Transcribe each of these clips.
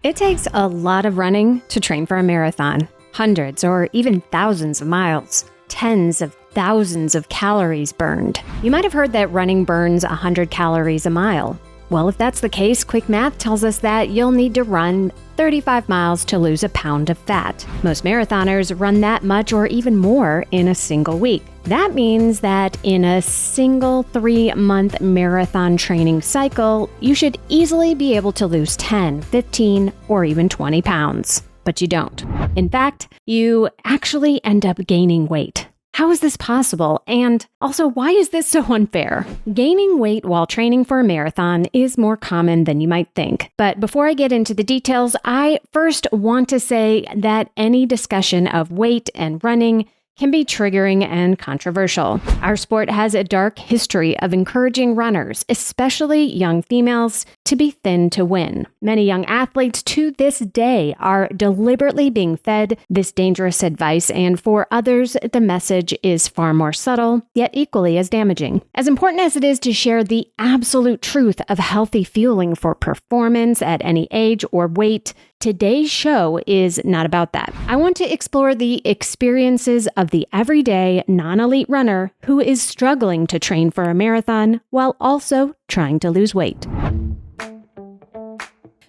It takes a lot of running to train for a marathon. Hundreds or even thousands of miles. Tens of thousands of calories burned. You might have heard that running burns 100 calories a mile. Well, if that's the case, quick math tells us that you'll need to run 35 miles to lose a pound of fat. Most marathoners run that much or even more in a single week. That means that in a single 3-month marathon training cycle, you should easily be able to lose 10, 15, or even 20 pounds. But you don't. In fact, you actually end up gaining weight. How is this possible? And also, why is this so unfair? Gaining weight while training for a marathon is more common than you might think. But before I get into the details, I first want to say that any discussion of weight and running can be triggering and controversial. Our sport has a dark history of encouraging runners, especially young females, to be thin to win. Many young athletes to this day are deliberately being fed this dangerous advice, and for others, the message is far more subtle, yet equally as damaging. As important as it is to share the absolute truth of healthy fueling for performance at any age or weight, today's show is not about that. I want to explore the experiences of the everyday non-elite runner who is struggling to train for a marathon while also trying to lose weight.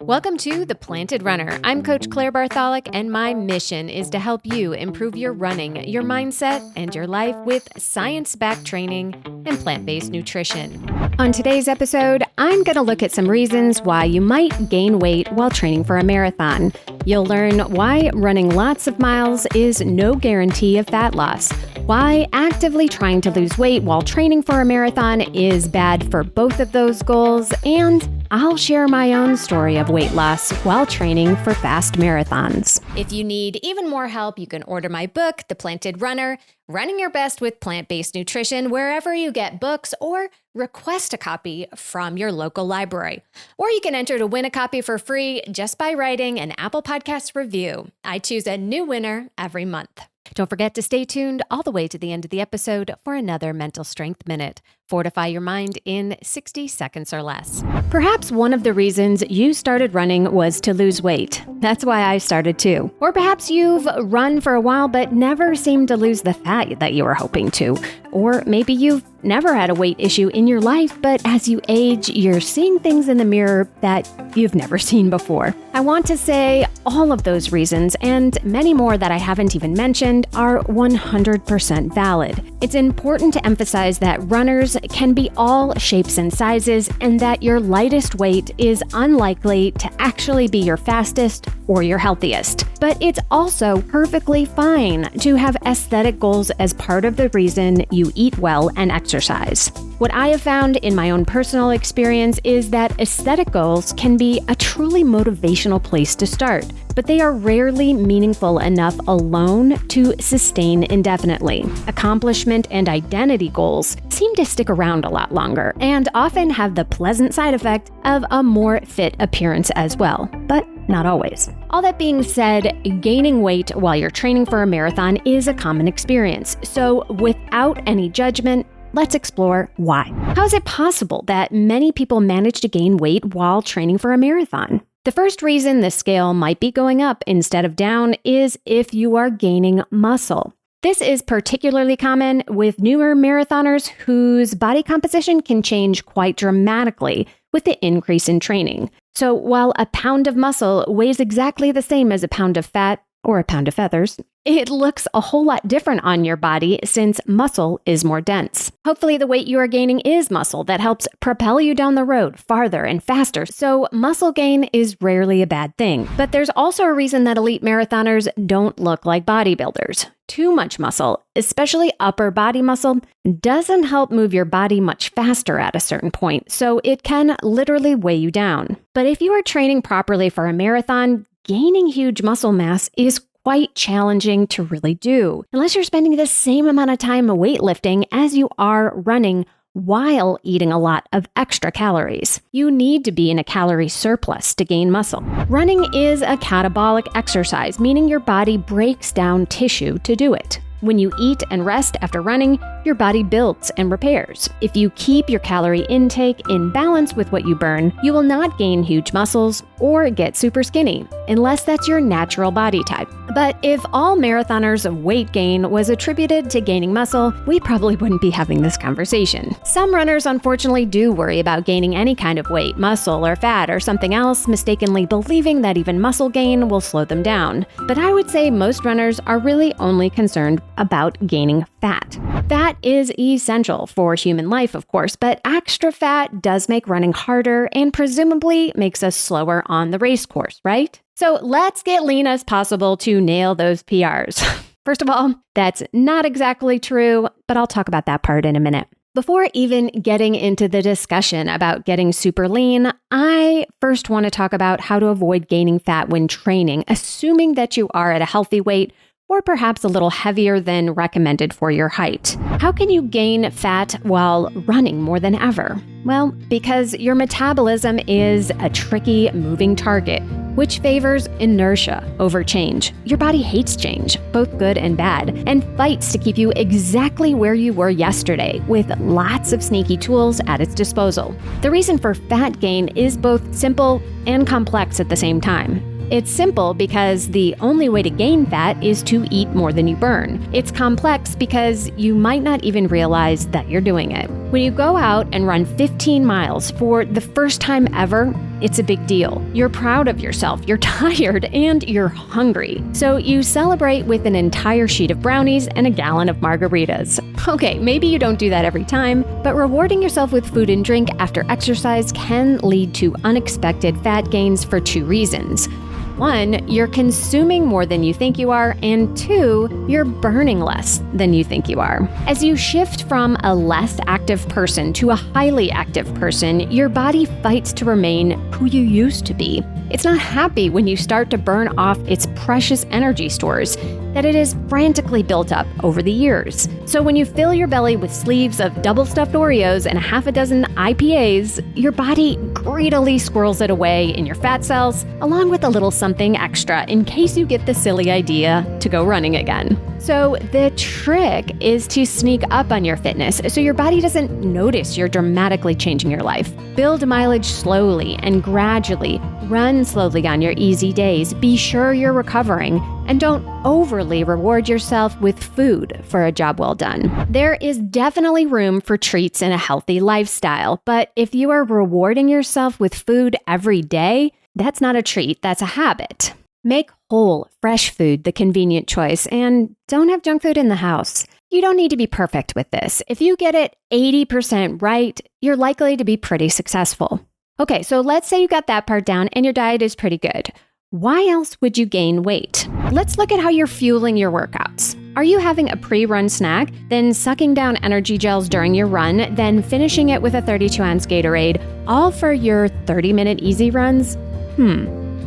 Welcome to The Planted Runner. I'm Coach Claire Bartholic, and my mission is to help you improve your running, your mindset, and your life with science-backed training and plant-based nutrition. On today's episode, I'm going to look at some reasons why you might gain weight while training for a marathon. You'll learn why running lots of miles is no guarantee of fat loss, why actively trying to lose weight while training for a marathon is bad for both of those goals, and I'll share my own story of weight loss while training for fast marathons. If you need even more help, you can order my book, The Planted Runner, Running Your Best with Plant-Based Nutrition, wherever you get books, or request a copy from your local library. Or you can enter to win a copy for free just by writing an Apple Podcast review. I choose a new winner every month. Don't forget to stay tuned all the way to the end of the episode for another Mental Strength Minute. Fortify your mind in 60 seconds or less. Perhaps one of the reasons you started running was to lose weight. That's why I started too. Or perhaps you've run for a while but never seemed to lose the fat that you were hoping to. Or maybe you've never had a weight issue in your life, but as you age, you're seeing things in the mirror that you've never seen before. I want to say all of those reasons and many more that I haven't even mentioned are 100% valid. It's important to emphasize that runners can be all shapes and sizes, and that your lightest weight is unlikely to actually be your fastest or your healthiest. But it's also perfectly fine to have aesthetic goals as part of the reason you eat well and exercise. What I have found in my own personal experience is that aesthetic goals can be a truly motivational place to start, but they are rarely meaningful enough alone to sustain indefinitely. Accomplishment and identity goals seem to stick around a lot longer and often have the pleasant side effect of a more fit appearance as well, but not always. All that being said, gaining weight while you're training for a marathon is a common experience. So without any judgment, let's explore why. How is it possible that many people manage to gain weight while training for a marathon? The first reason the scale might be going up instead of down is if you are gaining muscle. This is particularly common with newer marathoners whose body composition can change quite dramatically with the increase in training. So while a pound of muscle weighs exactly the same as a pound of fat or a pound of feathers, it looks a whole lot different on your body since muscle is more dense. Hopefully the weight you are gaining is muscle that helps propel you down the road farther and faster, so muscle gain is rarely a bad thing. But there's also a reason that elite marathoners don't look like bodybuilders. Too much muscle, especially upper body muscle, doesn't help move your body much faster at a certain point, so it can literally weigh you down. But if you are training properly for a marathon, gaining huge muscle mass is quite challenging to really do, unless you're spending the same amount of time weightlifting as you are running while eating a lot of extra calories. You need to be in a calorie surplus to gain muscle. Running is a catabolic exercise, meaning your body breaks down tissue to do it. When you eat and rest after running, your body builds and repairs. If you keep your calorie intake in balance with what you burn, you will not gain huge muscles or get super skinny, unless that's your natural body type. But if all marathoners' weight gain was attributed to gaining muscle, we probably wouldn't be having this conversation. Some runners unfortunately do worry about gaining any kind of weight, muscle, or fat, or something else, mistakenly believing that even muscle gain will slow them down. But I would say most runners are really only concerned about gaining fat. Fat is essential for human life, of course, but extra fat does make running harder and presumably makes us slower on the race course, right? So let's get lean as possible to nail those PRs. First of all, that's not exactly true, but I'll talk about that part in a minute. Before even getting into the discussion about getting super lean, I first want to talk about how to avoid gaining fat when training, assuming that you are at a healthy weight or perhaps a little heavier than recommended for your height. How can you gain fat while running more than ever? Well, because your metabolism is a tricky moving target, which favors inertia over change. Your body hates change, both good and bad, and fights to keep you exactly where you were yesterday, with lots of sneaky tools at its disposal. The reason for fat gain is both simple and complex at the same time. It's simple because the only way to gain fat is to eat more than you burn. It's complex because you might not even realize that you're doing it. When you go out and run 15 miles for the first time ever, it's a big deal. You're proud of yourself, you're tired, and you're hungry. So you celebrate with an entire sheet of brownies and a gallon of margaritas. Okay, maybe you don't do that every time, but rewarding yourself with food and drink after exercise can lead to unexpected fat gains for two reasons. One, you're consuming more than you think you are, and two, you're burning less than you think you are. As you shift from a less active person to a highly active person, your body fights to remain who you used to be. It's not happy when you start to burn off its precious energy stores that it has frantically built up over the years. So when you fill your belly with sleeves of double-stuffed Oreos and a half a dozen IPAs, your body greedily squirrels it away in your fat cells, along with a little something extra in case you get the silly idea to go running again. So the trick is to sneak up on your fitness so your body doesn't notice you're dramatically changing your life. Build mileage slowly and gradually. Run slowly on your easy days. Be sure you're recovering. And don't overly reward yourself with food for a job well done. There is definitely room for treats in a healthy lifestyle, but if you are rewarding yourself with food every day, that's not a treat, that's a habit. Make whole, fresh food the convenient choice, and don't have junk food in the house. You don't need to be perfect with this. If you get it 80% right, you're likely to be pretty successful. Okay, so let's say you got that part down and your diet is pretty good. Why else would you gain weight? Let's look at how you're fueling your workouts. Are you having a pre-run snack, then sucking down energy gels during your run, then finishing it with a 32-ounce Gatorade, all for your 30-minute easy runs?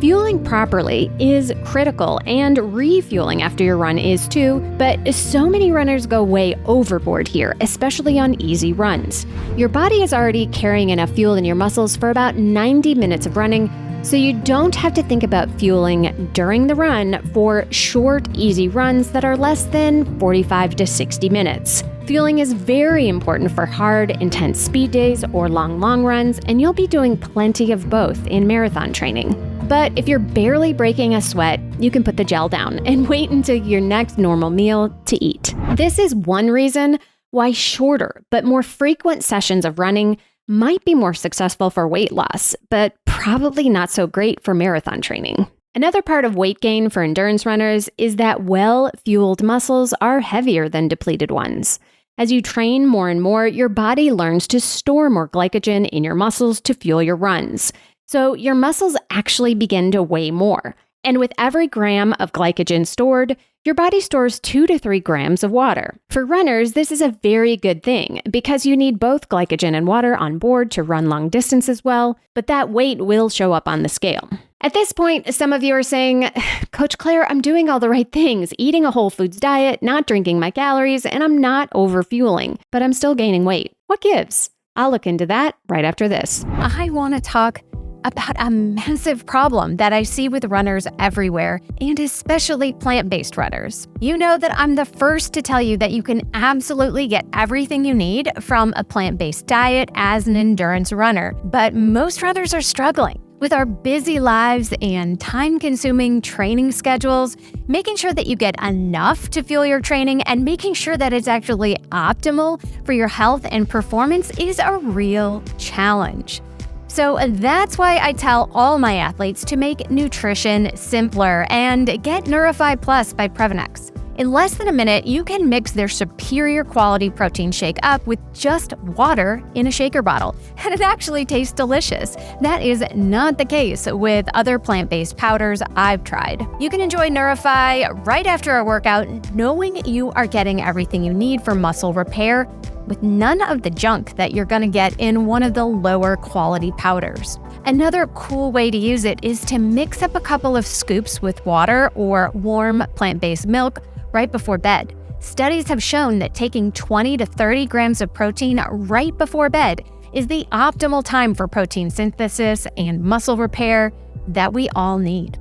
Fueling properly is critical, and refueling after your run is too, but so many runners go way overboard here, especially on easy runs. Your body is already carrying enough fuel in your muscles for about 90 minutes of running, so you don't have to think about fueling during the run for short, easy runs that are less than 45 to 60 minutes. Fueling is very important for hard, intense speed days or long runs, and you'll be doing plenty of both in marathon training. But if you're barely breaking a sweat, you can put the gel down and wait until your next normal meal to eat. This is one reason why shorter but more frequent sessions of running might be more successful for weight loss, but probably not so great for marathon training. Another part of weight gain for endurance runners is that well-fueled muscles are heavier than depleted ones. As you train more and more, your body learns to store more glycogen in your muscles to fuel your runs. So your muscles actually begin to weigh more. And with every gram of glycogen stored, your body stores 2 to 3 grams of water. For runners, this is a very good thing because you need both glycogen and water on board to run long distances well, but that weight will show up on the scale. At this point, some of you are saying, Coach Claire, I'm doing all the right things, eating a whole foods diet, not drinking my calories, and I'm not overfueling, but I'm still gaining weight. What gives? I'll look into that right after this. I want to talk about a massive problem that I see with runners everywhere, and especially plant-based runners. You know that I'm the first to tell you that you can absolutely get everything you need from a plant-based diet as an endurance runner, but most runners are struggling. With our busy lives and time-consuming training schedules, making sure that you get enough to fuel your training and making sure that it's actually optimal for your health and performance is a real challenge. So that's why I tell all my athletes to make nutrition simpler and get Neurify Plus by Previnex. In less than a minute, you can mix their superior quality protein shake up with just water in a shaker bottle, and it actually tastes delicious. That is not the case with other plant-based powders I've tried. You can enjoy Neurify right after a workout, knowing you are getting everything you need for muscle repair, with none of the junk that you're gonna get in one of the lower quality powders. Another cool way to use it is to mix up a couple of scoops with water or warm plant-based milk right before bed. Studies have shown that taking 20 to 30 grams of protein right before bed is the optimal time for protein synthesis and muscle repair that we all need.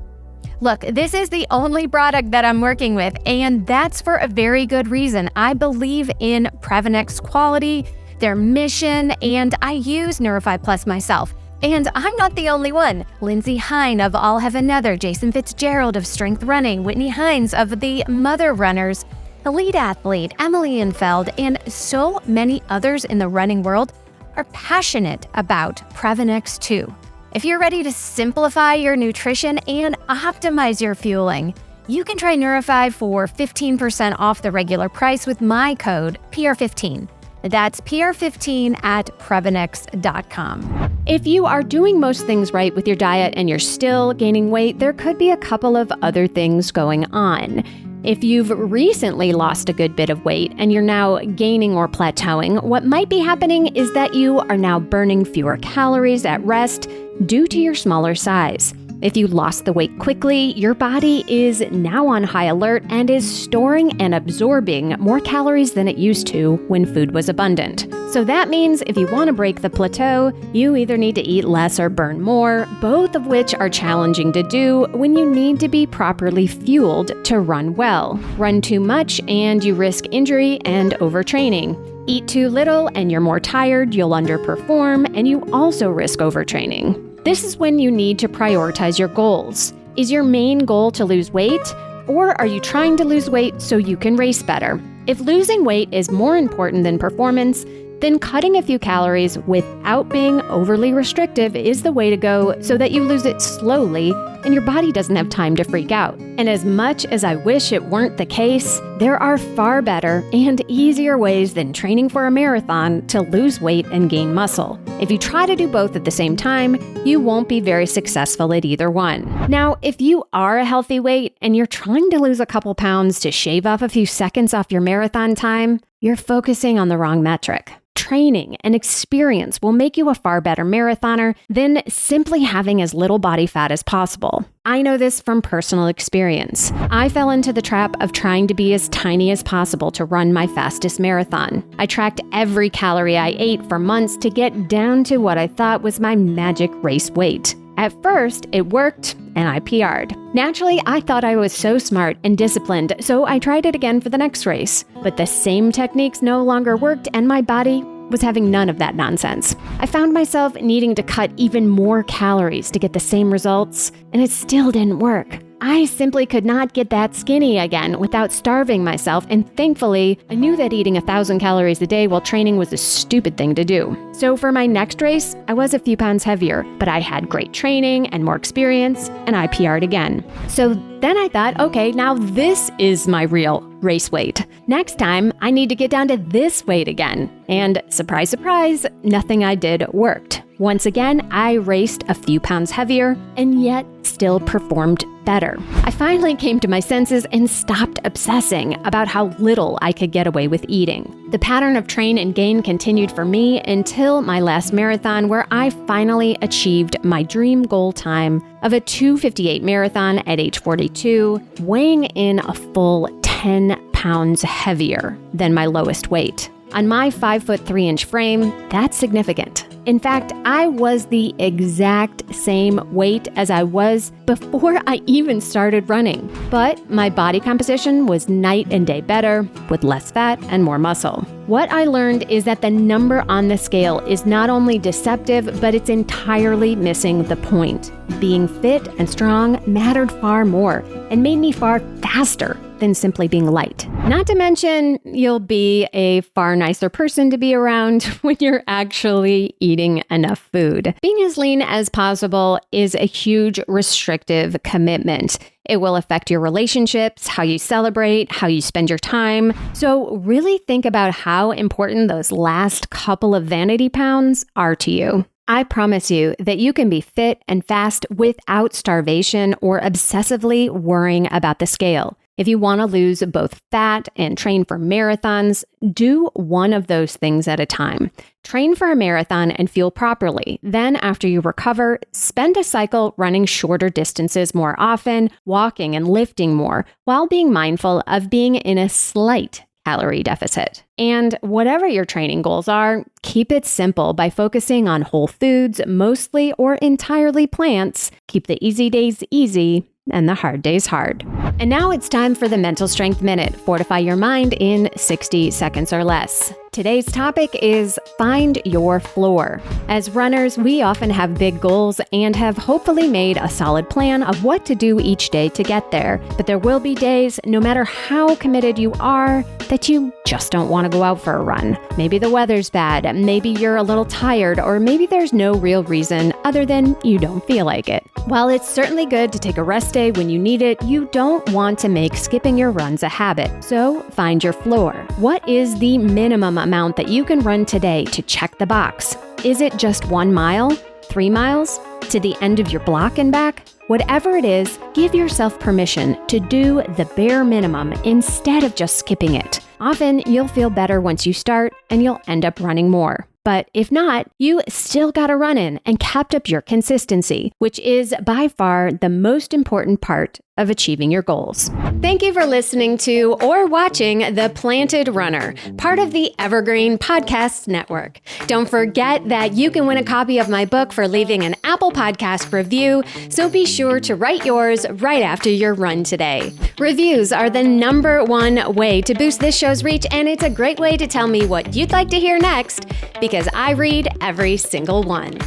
Look, this is the only product that I'm working with, and that's for a very good reason. I believe in Previnex quality, their mission, and I use Neurify Plus myself. And I'm not the only one. Lindsay Hine of All Have Another, Jason Fitzgerald of Strength Running, Whitney Hines of the Mother Runners, Elite Athlete, Emily Infeld, and so many others in the running world are passionate about Previnex too. If you're ready to simplify your nutrition and optimize your fueling, you can try Neurify for 15% off the regular price with my code PR15. That's PR15 at Previnex.com. If you are doing most things right with your diet and you're still gaining weight, there could be a couple of other things going on. If you've recently lost a good bit of weight and you're now gaining or plateauing, what might be happening is that you are now burning fewer calories at rest due to your smaller size. If you lost the weight quickly, your body is now on high alert and is storing and absorbing more calories than it used to when food was abundant. So that means if you want to break the plateau, you either need to eat less or burn more, both of which are challenging to do when you need to be properly fueled to run well. Run too much and you risk injury and overtraining. Eat too little and you're more tired, you'll underperform, and you also risk overtraining. This is when you need to prioritize your goals. Is your main goal to lose weight, or are you trying to lose weight so you can race better? If losing weight is more important than performance, then cutting a few calories without being overly restrictive is the way to go so that you lose it slowly and your body doesn't have time to freak out. And as much as I wish it weren't the case, there are far better and easier ways than training for a marathon to lose weight and gain muscle. If you try to do both at the same time, you won't be very successful at either one. Now, if you are a healthy weight and you're trying to lose a couple pounds to shave off a few seconds off your marathon time, you're focusing on the wrong metric. Training and experience will make you a far better marathoner than simply having as little body fat as possible. I know this from personal experience. I fell into the trap of trying to be as tiny as possible to run my fastest marathon. I tracked every calorie I ate for months to get down to what I thought was my magic race weight. At first, it worked, and I PR'd. Naturally, I thought I was so smart and disciplined, so I tried it again for the next race. But the same techniques no longer worked, and my body was having none of that nonsense. I found myself needing to cut even more calories to get the same results, and it still didn't work. I simply could not get that skinny again without starving myself, and thankfully, I knew that eating 1,000 calories a day while training was a stupid thing to do. So for my next race, I was a few pounds heavier, but I had great training and more experience, and I PR'd again. So then I thought, okay, now this is my real race weight. Next time, I need to get down to this weight again. And surprise, surprise, nothing I did worked. Once again, I raced a few pounds heavier and yet still performed better. I finally came to my senses and stopped obsessing about how little I could get away with eating. The pattern of train and gain continued for me until my last marathon, where I finally achieved my dream goal time of a 2:58 marathon at age 42, weighing in a full 10 pounds heavier than my lowest weight. On my 5'3" frame, that's significant. In fact, I was the exact same weight as I was before I even started running. But my body composition was night and day better, with less fat and more muscle. What I learned is that the number on the scale is not only deceptive, but it's entirely missing the point. Being fit and strong mattered far more and made me far faster than simply being light. Not to mention, you'll be a far nicer person to be around when you're actually eating enough food. Being as lean as possible is a huge restrictive commitment. It will affect your relationships, how you celebrate, how you spend your time. So really think about how important those last couple of vanity pounds are to you. I promise you that you can be fit and fast without starvation or obsessively worrying about the scale. If you want to lose both fat and train for marathons, do one of those things at a time. Train for a marathon and fuel properly. Then after you recover, spend a cycle running shorter distances more often, walking and lifting more, while being mindful of being in a slight calorie deficit. And whatever your training goals are, keep it simple by focusing on whole foods, mostly or entirely plants. Keep the easy days easy and the hard days hard. And now it's time for the Mental Strength Minute. Fortify your mind in 60 seconds or less. Today's topic is find your floor. As runners, we often have big goals and have hopefully made a solid plan of what to do each day to get there. But there will be days, no matter how committed you are, that you just don't want to go out for a run. Maybe the weather's bad, maybe you're a little tired, or maybe there's no real reason other than you don't feel like it. While it's certainly good to take a rest day when you need it, you don't want to make skipping your runs a habit. So find your floor. What is the minimum amount that you can run today to check the box? Is it just 1 mile, 3 miles, to the end of your block and back? Whatever it is, give yourself permission to do the bare minimum instead of just skipping it. Often, you'll feel better once you start and you'll end up running more. But if not, you still gotta run in and kept up your consistency, which is by far the most important part of achieving your goals. Thank you for listening to or watching The Planted Runner, part of the Evergreen Podcasts Network. Don't forget that you can win a copy of my book for leaving an Apple Podcast review, so be sure to write yours right after your run today. Reviews are the #1 way to boost this show's reach, and it's a great way to tell me what you'd like to hear next, because I read every single one.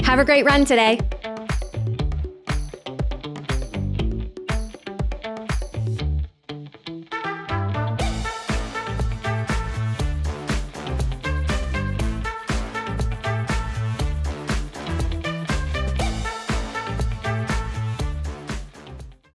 Have a great run today.